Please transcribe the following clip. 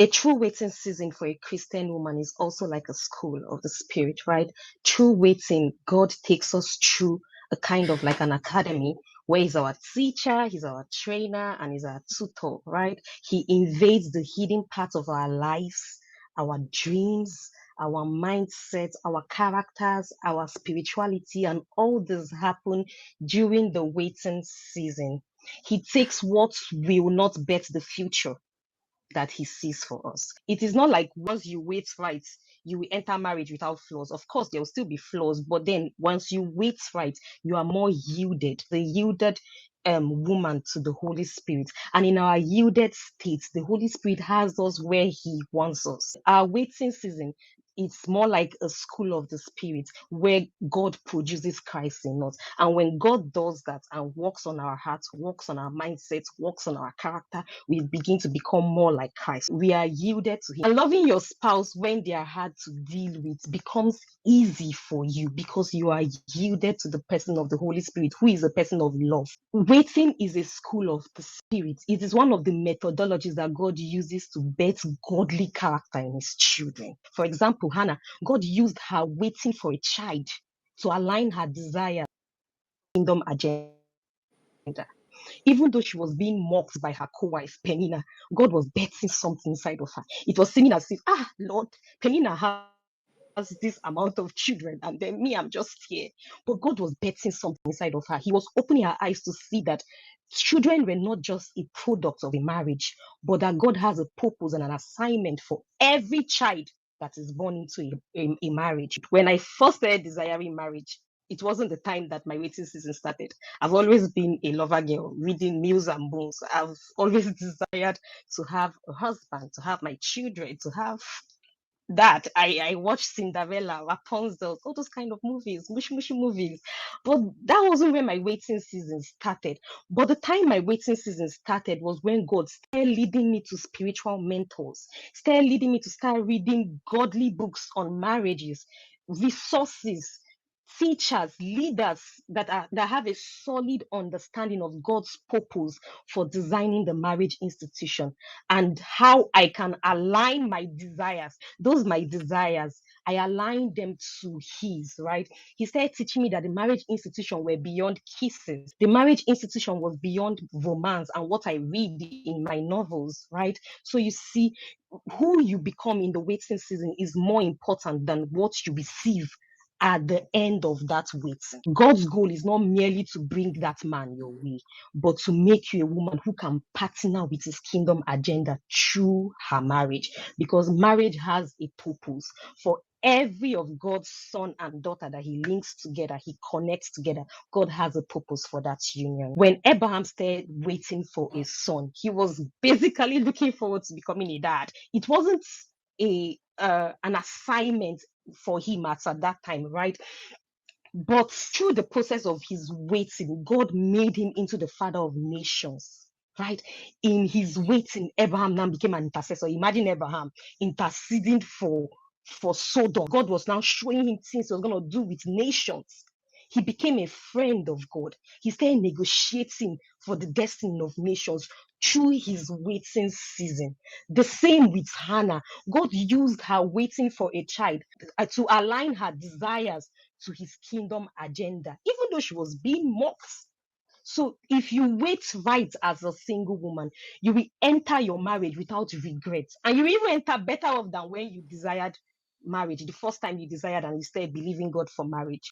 A true waiting season for a Christian woman is also like a school of the spirit, right? True waiting, God takes us through a kind of like an academy where he's our teacher, he's our trainer, and he's our tutor, right? He invades the hidden parts of our lives, our dreams, our mindset, our characters, our spirituality, and all this happen during the waiting season. He takes what will not bet the future that he sees for us. It is not like once you wait right, you will enter marriage without flaws. Of course, there will still be flaws, but then once you wait right, you are more yielded, the yielded woman to the Holy Spirit. And in our yielded state, the Holy Spirit has us where he wants us. Our waiting season, it's more like a school of the spirit where God produces Christ in us. And when God does that and works on our hearts, works on our mindsets, works on our character, we begin to become more like Christ. We are yielded to him. And loving your spouse when they are hard to deal with becomes easy for you because you are yielded to the person of the Holy Spirit, who is a person of love. Waiting is a school of the spirit. It is one of the methodologies that God uses to bet godly character in his children. For example, Hannah, God used her waiting for a child to align her desire kingdom agenda. Even though she was being mocked by her co-wife Penina, God was betting something inside of her. It was seeming as if, Lord, Penina has this amount of children, and then me, I'm just here. But God was betting something inside of her. He was opening her eyes to see that children were not just a product of a marriage, but that God has a purpose and an assignment for every child that is born into a marriage. When I first started desiring marriage, it wasn't the time that my waiting season started. I've always been a lover girl, reading Mills and Bones. I've always desired to have a husband, to have my children, to have that. I watched Cinderella, Rapunzel, all those kind of movies, mushy mushy movies. But that wasn't when my waiting season started. But the time my waiting season started was when God started leading me to spiritual mentors, started leading me to start reading godly books on marriages, resources, teachers, leaders that have a solid understanding of God's purpose for designing the marriage institution and how I can align my desires. Those my desires, I align them to his, right? He started teaching me that the marriage institution were beyond kisses. The marriage institution was beyond romance and what I read in my novels, right? So you see, who you become in the waiting season is more important than what you receive at the end of that waiting. God's goal is not merely to bring that man your way, but to make you a woman who can partner with his kingdom agenda through her marriage. Because marriage has a purpose for every of God's son and daughter that he links together, he connects together. God has a purpose for that union. When Abraham started waiting for a son, he was basically looking forward to becoming a dad. It wasn't an assignment for him at that time, right? But through the process of his waiting, God made him into the father of nations. Right? In his waiting, Abraham now became an intercessor. Imagine Abraham interceding for Sodom. God was now showing him things he was going to do with nations. He became a friend of God. He started negotiating for the destiny of nations through his waiting season. The same with Hannah. God used her waiting for a child to align her desires to his kingdom agenda, even though she was being mocked. So if you wait right as a single woman, you will enter your marriage without regret. And you will even enter better off than when you desired marriage, the first time you desired and you started believing God for marriage.